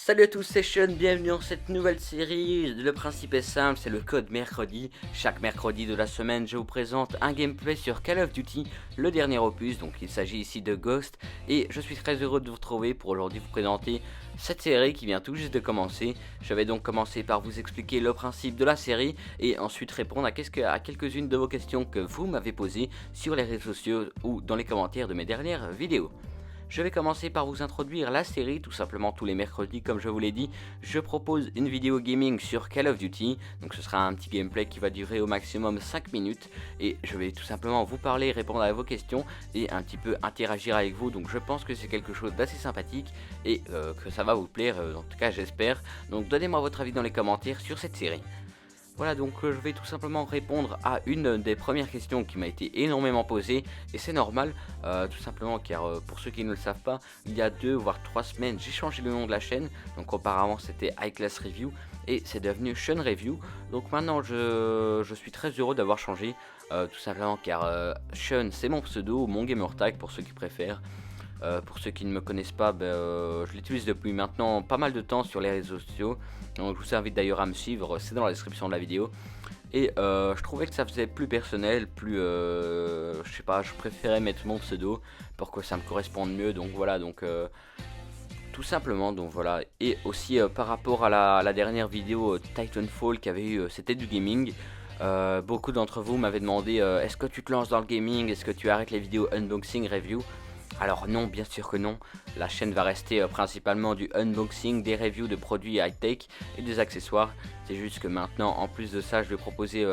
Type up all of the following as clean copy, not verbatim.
Salut à tous, c'est Sean, bienvenue dans cette nouvelle série. Le principe est simple, c'est le code mercredi. Chaque mercredi de la semaine, je vous présente un gameplay sur Call of Duty, le dernier opus. Donc il s'agit ici de Ghost. Et je suis très heureux de vous retrouver pour aujourd'hui vous présenter cette série qui vient tout juste de commencer. Je vais donc commencer par vous expliquer le principe de la série et ensuite répondre à quelques-unes de vos questions que vous m'avez posées sur les réseaux sociaux ou dans les commentaires de mes dernières vidéos. Je vais commencer par vous introduire la série, tout simplement tous les mercredis comme je vous l'ai dit, je propose une vidéo gaming sur Call of Duty, donc ce sera un petit gameplay qui va durer au maximum 5 minutes et je vais tout simplement vous parler, répondre à vos questions et un petit peu interagir avec vous, donc je pense que c'est quelque chose d'assez sympathique et que ça va vous plaire, en tout cas j'espère, donc donnez-moi votre avis dans les commentaires sur cette série. Voilà, donc je vais tout simplement répondre à une des premières questions qui m'a été énormément posée, et c'est normal, tout simplement car pour ceux qui ne le savent pas, il y a 2 voire 3 semaines, j'ai changé le nom de la chaîne, donc auparavant c'était High Class Review, et c'est devenu Sean Review, donc maintenant je suis très heureux d'avoir changé, tout simplement car Sean c'est mon pseudo, mon gamer tag pour ceux qui préfèrent. Pour ceux qui ne me connaissent pas, je l'utilise depuis maintenant pas mal de temps sur les réseaux sociaux. Donc je vous invite d'ailleurs à me suivre, c'est dans la description de la vidéo. Et je trouvais que ça faisait plus personnel, plus... je sais pas, je préférais mettre mon pseudo pour que ça me corresponde mieux. Donc voilà, donc tout simplement, donc voilà. Et aussi par rapport à la dernière vidéo Titanfall qui avait eu, c'était du gaming. Beaucoup d'entre vous m'avaient demandé est-ce que tu te lances dans le gaming, est-ce que tu arrêtes les vidéos unboxing, review. Alors non, bien sûr que non, la chaîne va rester principalement du unboxing, des reviews de produits high-tech et des accessoires. C'est juste que maintenant, en plus de ça, je vais proposer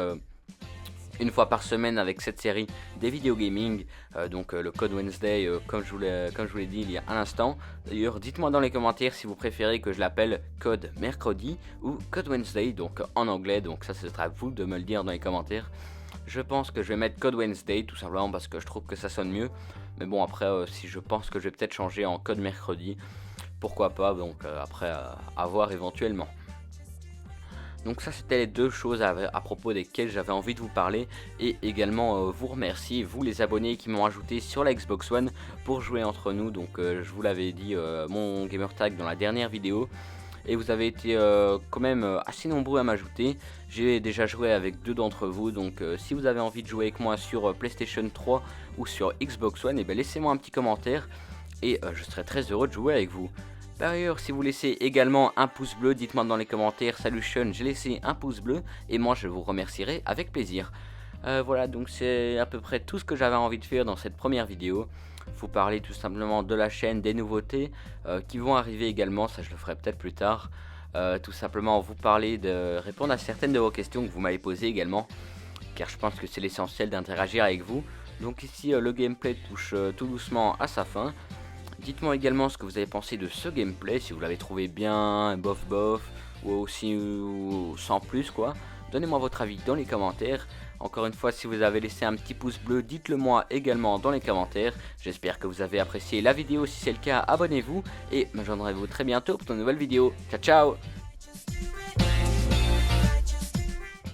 une fois par semaine avec cette série des vidéos gaming, donc le Code Wednesday, comme je vous l'ai dit il y a un instant. D'ailleurs, dites-moi dans les commentaires si vous préférez que je l'appelle Code Mercredi ou Code Wednesday, donc en anglais, donc ça ce sera à vous de me le dire dans les commentaires. Je pense que je vais mettre Code Wednesday tout simplement parce que je trouve que ça sonne mieux. Mais bon après si je pense que je vais peut-être changer en Code Mercredi, pourquoi pas, donc après à voir éventuellement. Donc ça c'était les deux choses à propos desquelles j'avais envie de vous parler et également vous remercier, vous les abonnés qui m'ont ajouté sur la Xbox One pour jouer entre nous. Donc je vous l'avais dit, mon gamer tag dans la dernière vidéo. Et vous avez été quand même assez nombreux à m'ajouter. J'ai déjà joué avec 2 d'entre vous, donc si vous avez envie de jouer avec moi sur PlayStation 3 ou sur Xbox One, laissez-moi un petit commentaire et je serai très heureux de jouer avec vous. Par ailleurs, si vous laissez également un pouce bleu, dites-moi dans les commentaires, salut Sean, j'ai laissé un pouce bleu et moi je vous remercierai avec plaisir. Voilà, donc c'est à peu près tout ce que j'avais envie de faire dans cette première vidéo. Vous parler tout simplement de la chaîne, des nouveautés qui vont arriver également, ça je le ferai peut-être plus tard. Tout simplement vous parler de répondre à certaines de vos questions que vous m'avez posées également, car je pense que c'est l'essentiel d'interagir avec vous. Donc ici le gameplay touche tout doucement à sa fin. Dites-moi également ce que vous avez pensé de ce gameplay, si vous l'avez trouvé bien, bof bof, ou aussi sans plus quoi. Donnez-moi votre avis dans les commentaires. Encore une fois, si vous avez laissé un petit pouce bleu, dites-le moi également dans les commentaires. J'espère que vous avez apprécié la vidéo. Si c'est le cas, abonnez-vous et me rejoindrez-vous très bientôt pour une nouvelle vidéo. Ciao ciao.